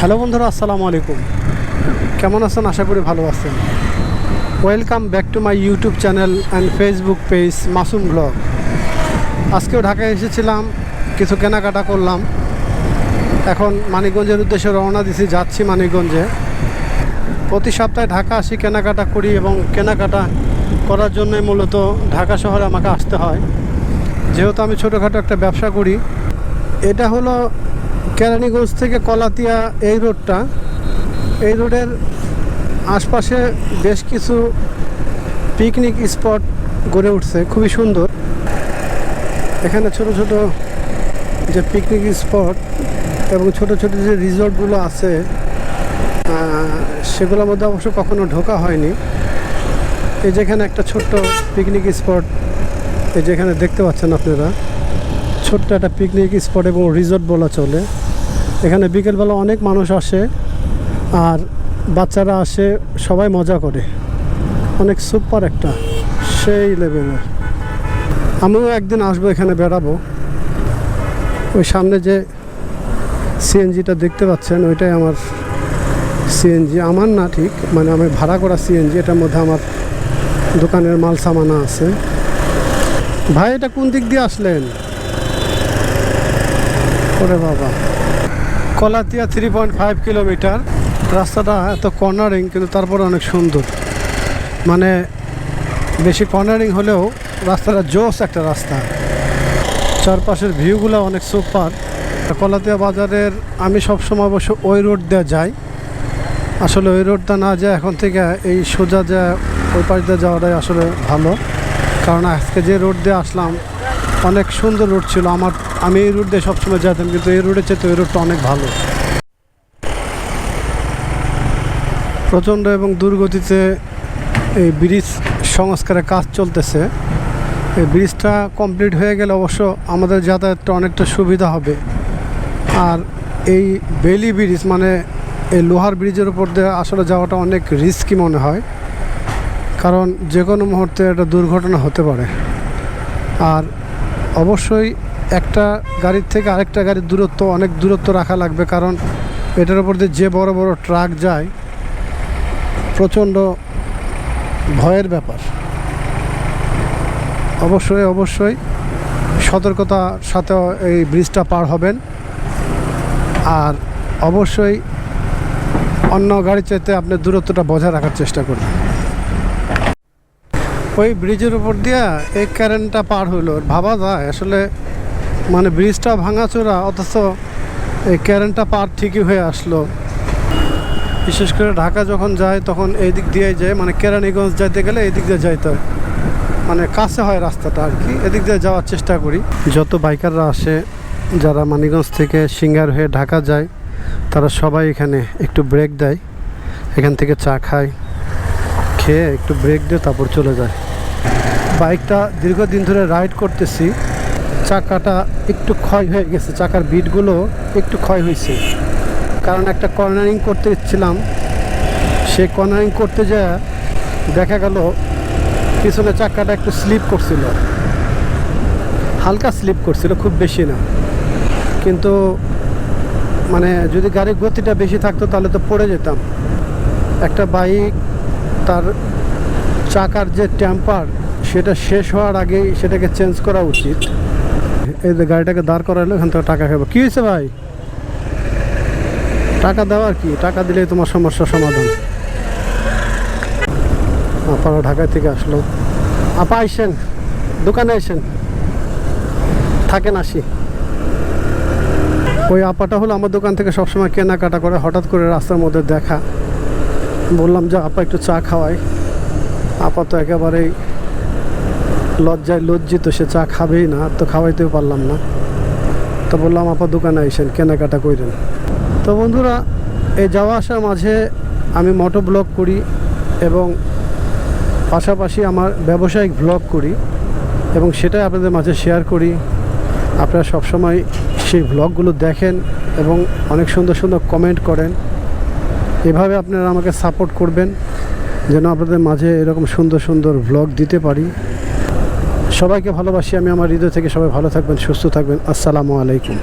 Hello বন্ধুরা, আসসালামু আলাইকুম। কেমন আছেন? আশা করি ভালো আছেন। Welcome back to my YouTube channel and Facebook page Masum blog. আজকেও ঢাকায় এসেছিলাম, কিছু কেনাকাটা করলাম। এখন মানিকগঞ্জের উদ্দেশ্যে রওনা দিছি, যাচ্ছি মানিকগঞ্জে। প্রতি সপ্তাহে ঢাকা আসি, কেনাকাটা করি এবং কেনাকাটা করার জন্যই মূলত ঢাকা শহরে আমাকে আসতে হয়, যেহেতু আমি ছোটোখাটো একটা ব্যবসা করি। এটা হলো কেরানীগঞ্জ থেকে কলাতিয়া এই রোডটা। এই রোডের আশপাশে বেশ কিছু পিকনিক স্পট গড়ে উঠছে, খুবই সুন্দর। এখানে ছোট ছোট যে পিকনিক স্পট এবং ছোট ছোট যে রিসর্টগুলো আছে, সেগুলোর মধ্যে অবশ্য কখনো ঢোকা হয়নি। এই যেখানে একটা ছোট্ট পিকনিক স্পট, এই যেখানে দেখতে পাচ্ছেন আপনারা, ছোট্ট একটা পিকনিক স্পট এবং রিসর্ট বলা চলে। এখানে বিকেলবেলা অনেক মানুষ আসে আর বাচ্চারা আসে, সবাই মজা করে। অনেক সুপার একটা সেই লেভেলের। আমিও একদিন আসবো, এখানে বেড়াবো। ওই সামনে যে সিএনজিটা দেখতে পাচ্ছেন, ওইটাই আমার সিএনজি। আমার না ঠিক, মানে আমি ভাড়া করা সিএনজি। এটার মধ্যে আমার দোকানের মাল সামানা আছে। ভাই, এটা কোন দিক দিয়ে আসলেন? ওরে বাবা, কলাতিয়া 3.5 কিলোমিটার। রাস্তাটা এত কর্নারিং, কিন্তু তারপরে অনেক সুন্দর। মানে বেশি কর্নারিং হলেও রাস্তাটা জোস একটা রাস্তা। চারপাশের ভিউগুলো অনেক সুপার। কলাতিয়া বাজারের আমি সবসময় অবশ্য ওই রোড দিয়ে যাই। আসলে ওই রোডটা না যায়, এখন থেকে এই সোজা যা ওই পাশ দিয়ে যাওয়াটাই আসলে ভালো। কারণ আজকে যে রোড দিয়ে আসলাম অনেক সুন্দর রোড ছিল। আমি এই রোড দিয়ে সবসময় যেতাম, কিন্তু এই রোডের চেয়ে এই রোডটা অনেক ভালো। প্রচণ্ড এবং দুর্গতিতে এই ব্রিজ সংস্কারের কাজ চলতেছে। এই ব্রিজটা কমপ্লিট হয়ে গেলে অবশ্য আমাদের যাতায়াতটা অনেকটা সুবিধা হবে। আর এই বেলি ব্রিজ, মানে এই লোহার ব্রিজের উপর দিয়ে আসলে যাওয়াটা অনেক রিস্কি মনে হয়, কারণ যে কোনো মুহূর্তে একটা দুর্ঘটনা হতে পারে। আর অবশ্যই একটা গাড়ির থেকে আরেকটা গাড়ির দূরত্ব অনেক দূরত্ব রাখা লাগবে, কারণ এটার উপর দিয়ে যে বড় বড় ট্রাক যায়, প্রচণ্ড ভয়ের ব্যাপার। অবশ্যই সতর্কতার সাথে এই ব্রিজটা পার হবেন। আর অবশ্যই অন্য গাড়ির চাইতে আপনার দূরত্বটা বজায় রাখার চেষ্টা করবেন। ওই ব্রিজের উপর দিয়ে এই কারেন্টটা পার হইল, ভাবা যায় আসলে, মানে ব্রিজটা ভাঙাচোরা, অথচ এই কারেন্টটা পার ঠিকই হয়ে আসলো। বিশেষ করে ঢাকা যখন যায় তখন এই দিক দিয়ে যায়, মানে কেরানীগঞ্জ যাইতে গেলে এই দিক দিয়ে যাইতে হয়, মানে কাছে হয় রাস্তাটা আর কি। এদিক দিয়ে যাওয়ার চেষ্টা করি। যত বাইকাররা আসে, যারা মানিকগঞ্জ থেকে সিঙ্গার হয়ে ঢাকা যায়, তারা সবাই এখানে একটু ব্রেক দেয়। এখান থেকে চা খায়, খেয়ে একটু ব্রেক দিয়ে তারপর চলে যায়। বাইকটা দীর্ঘদিন ধরে রাইড করতেছি, চাকাটা একটু ক্ষয় হয়ে গেছে, চাকার বিটগুলো একটু ক্ষয় হয়েছে। কারণ একটা কর্নারিং করতে ইচ্ছিলাম, সেই কর্নারিং করতে যায় দেখা গেল পিছনে চাকাটা একটু স্লিপ করছিল, হালকা স্লিপ করছিল, খুব বেশি না। কিন্তু মানে যদি গাড়ির গতিটা বেশি থাকতো তাহলে তো পড়ে যেতাম। একটা বাইক তার চাকার যে টেম্পার, সেটা শেষ হওয়ার আগেই সেটাকে চেঞ্জ করা উচিত। এই যে গাড়িটাকে দাঁড় করাইলো, এখান থেকে টাকা খাবো। কী হয়েছে ভাই? টাকা দেওয়ার কি? টাকা দিলেই তোমার সমস্যার সমাধান। আপারা ঢাকা থেকে আসলো। আপা আইসেন, দোকানে আইসেন, থাকেন, আসি। ওই আপাটা হলো আমার দোকান থেকে সবসময় কেনাকাটা করে। হঠাৎ করে রাস্তার মধ্যে দেখা, বললাম যে আপা একটু চা খাওয়াই। আপা তো একেবারেই লজ্জিত, সে চা খাবেই না, তো খাওয়াইতেও পারলাম না। তো বললাম আপা দোকানে আইসেন, কেনাকাটা করেন। তো বন্ধুরা, এই যাওয়া আসার মাঝে আমি মোটো ব্লগ করি এবং পাশাপাশি আমার ব্যবসায়িক ব্লগ করি, এবং সেটাই আপনাদের মাঝে শেয়ার করি। আপনারা সবসময় সেই ব্লগগুলো দেখেন এবং অনেক সুন্দর সুন্দর কমেন্ট করেন। এভাবে আপনারা আমাকে সাপোর্ট করবেন, যেন আপনাদের মাঝে এরকম সুন্দর সুন্দর ব্লগ দিতে পারি। সবাইকে ভালোবাসি আমি আমার হৃদয় থেকে। সবাই ভালো থাকবেন, সুস্থ থাকবেন। আসসালামু আলাইকুম।